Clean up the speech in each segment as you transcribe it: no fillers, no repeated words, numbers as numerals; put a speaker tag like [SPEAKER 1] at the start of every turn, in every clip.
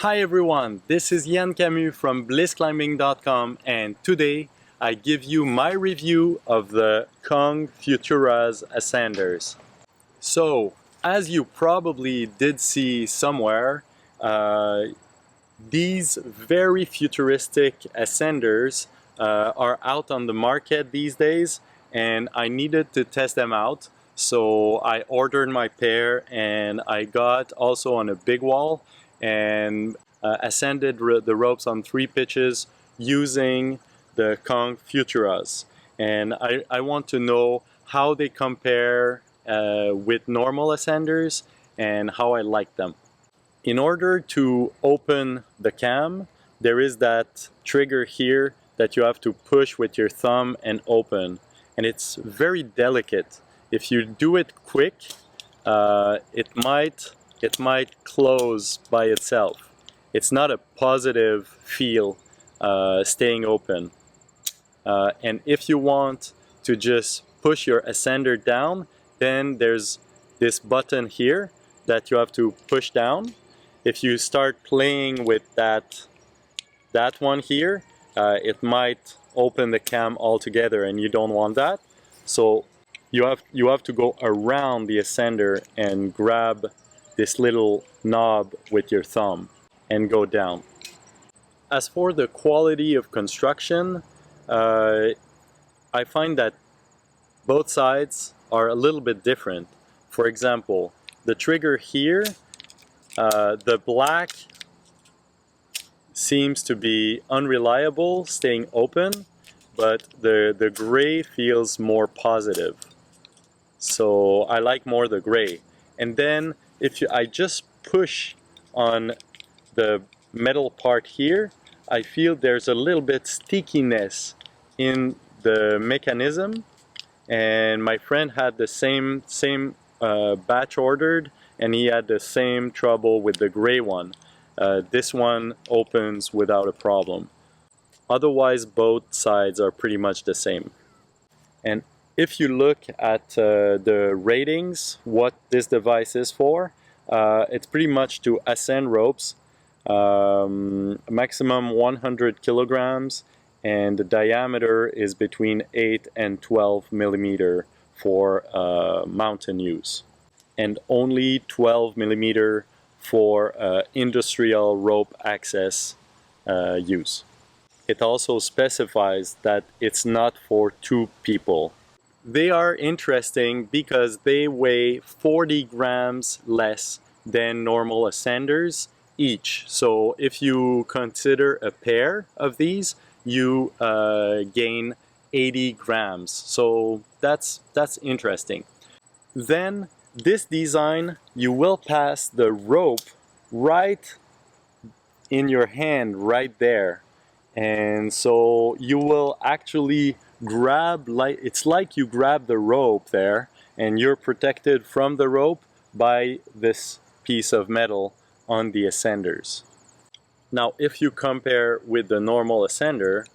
[SPEAKER 1] Hi everyone, this is Yann Camus from blissclimbing.com, and today I give you my review of the Kong Futuras Ascenders. So, as you probably did see somewhere, these very futuristic Ascenders are out on the market these days, and I needed to test them out. So I ordered my pair, and I got also on a big wall and ascended the ropes on 3 pitches using the Kong Futuras. And I want to know how they compare with normal ascenders and how I like them. In order to open the cam, there is that trigger here that you have to push with your thumb and open. And it's very delicate. If you do it quick, it might close by itself. It's not a positive feel staying open. And if you want to just push your ascender down, then there's this button here that you have to push down. If you start playing with that one here, it might open the cam altogether, and you don't want that. So you have to go around the ascender and grab this little knob with your thumb and go down. As for the quality of construction, I find that both sides are a little bit different. For example, the trigger here, the black seems to be unreliable, staying open, but the gray feels more positive. So I like more the gray. And then if I just push on the metal part here, I feel there's a little bit stickiness in the mechanism. And my friend had the same batch ordered, and he had the same trouble with the gray one. This one opens without a problem. Otherwise, both sides are pretty much the same. And if you look at the ratings, what this device is for, it's pretty much to ascend ropes, maximum 100 kilograms, and the diameter is between 8 and 12 millimeter for mountain use, and only 12 millimeter for industrial rope access use. It also specifies that it's not for 2 people. They are interesting because they weigh 40 grams less than normal ascenders each. So if you consider a pair of these, you gain 80 grams. So that's interesting. Then this design, you will pass the rope right in your hand right there. And so you will actually grab, it's like you grab the rope there, and you're protected from the rope by this piece of metal on the ascenders. Now, if you compare with the normal ascender,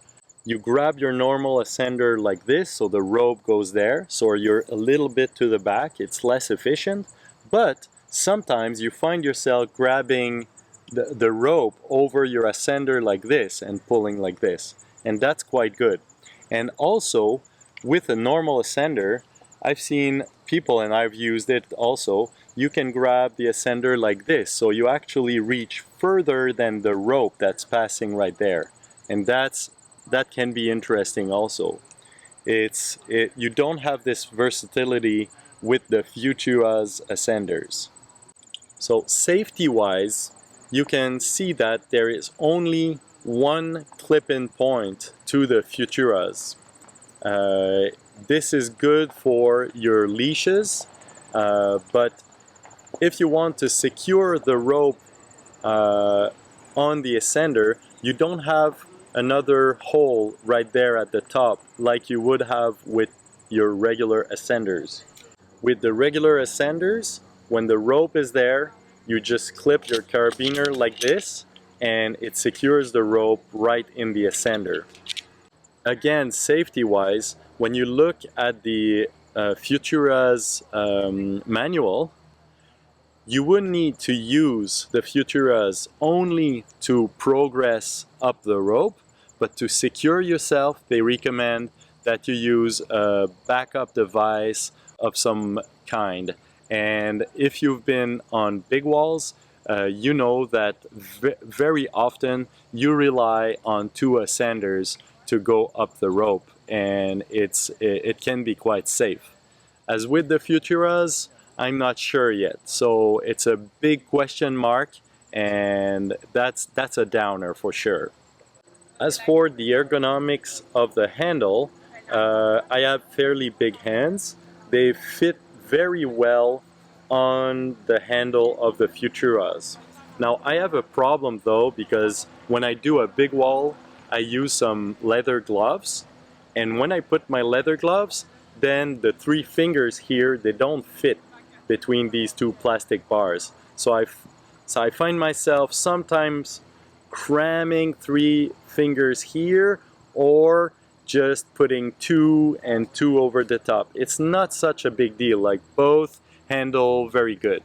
[SPEAKER 1] you grab your normal ascender like this, so the rope goes there, so you're a little bit to the back, it's less efficient, but sometimes you find yourself grabbing the rope over your ascender like this and pulling like this, and that's quite good. And also, with a normal ascender, I've seen people, and I've used it also, you can grab the ascender like this, so you actually reach further than the rope that's passing right there, and that can be interesting also. You don't have this versatility with the Futuras ascenders. So safety-wise, you can see that there is only one clip-in point to the Futuras. This is good for your leashes, but if you want to secure the rope on the ascender, you don't have another hole right there at the top like you would have with your regular ascenders. With the regular ascenders, when the rope is there, you just clip your carabiner like this, and it secures the rope right in the ascender. Again, safety-wise, when you look at the Futura's manual, You wouldn't need to use the Futuras only to progress up the rope, but to secure yourself, they recommend that you use a backup device of some kind. And if you've been on big walls, you know that very often you rely on two ascenders to go up the rope, and it can be quite safe. As with the Futuras, I'm not sure yet, so it's a big question mark, and that's a downer for sure. As for the ergonomics of the handle, I have fairly big hands. They fit very well on the handle of the Futuras. Now I have a problem though, because when I do a big wall, I use some leather gloves, and when I put my leather gloves, then the three fingers here, they don't fit between these two plastic bars. So I find myself sometimes cramming three fingers here, or just putting two and two over the top. It's not such a big deal, like both handle very good.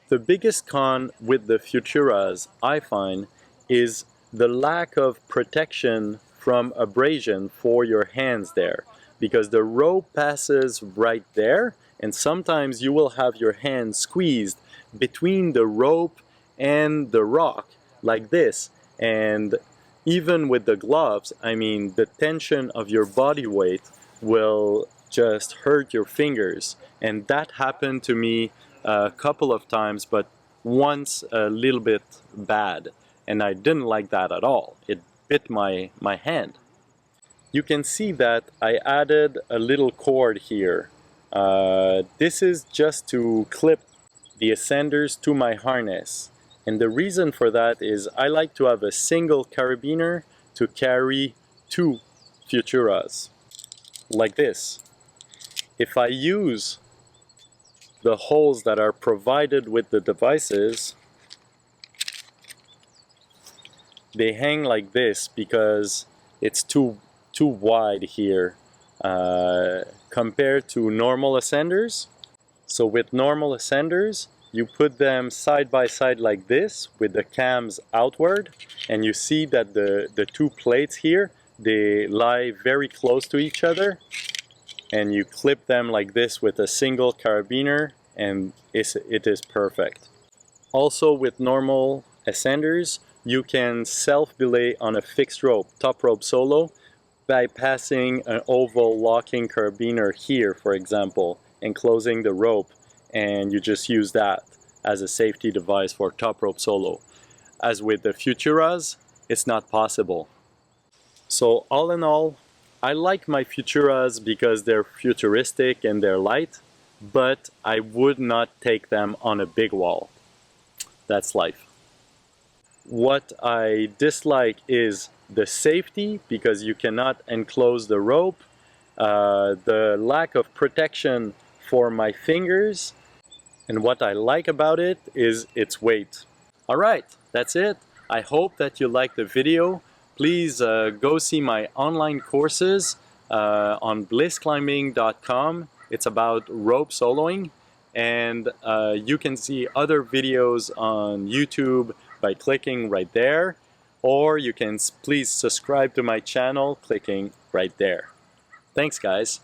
[SPEAKER 1] The biggest con with the Futuras, I find, is the lack of protection from abrasion for your hands there, because the rope passes right there, and sometimes you will have your hand squeezed between the rope and the rock like this. And even with the gloves, I mean, the tension of your body weight will just hurt your fingers, and that happened to me a couple of times, but once a little bit bad, and I didn't like that at all. It bit my hand. You can see that I added a little cord here. This is just to clip the ascenders to my harness, and the reason for that is I like to have a single carabiner to carry two Futuras, like this. If I use the holes that are provided with the devices, they hang like this because it's too wide here compared to normal ascenders. So with normal ascenders, you put them side by side like this with the cams outward, and you see that the two plates here, they lie very close to each other, and you clip them like this with a single carabiner, and it is perfect. Also with normal ascenders, you can self-belay on a fixed rope, top rope solo, by passing an oval locking carabiner here, for example, and closing the rope, and you just use that as a safety device for top rope solo. As with the Futuras, it's not possible. So all in all, I like my Futuras because they're futuristic and they're light, but I would not take them on a big wall. That's life. What I dislike is the safety, because you cannot enclose the rope, the lack of protection for my fingers, and what I like about it is its weight. Alright, that's it. I hope that you liked the video. Please go see my online courses on blissclimbing.com. It's about rope soloing, and you can see other videos on YouTube by clicking right there, or you can please subscribe to my channel clicking right there. Thanks guys.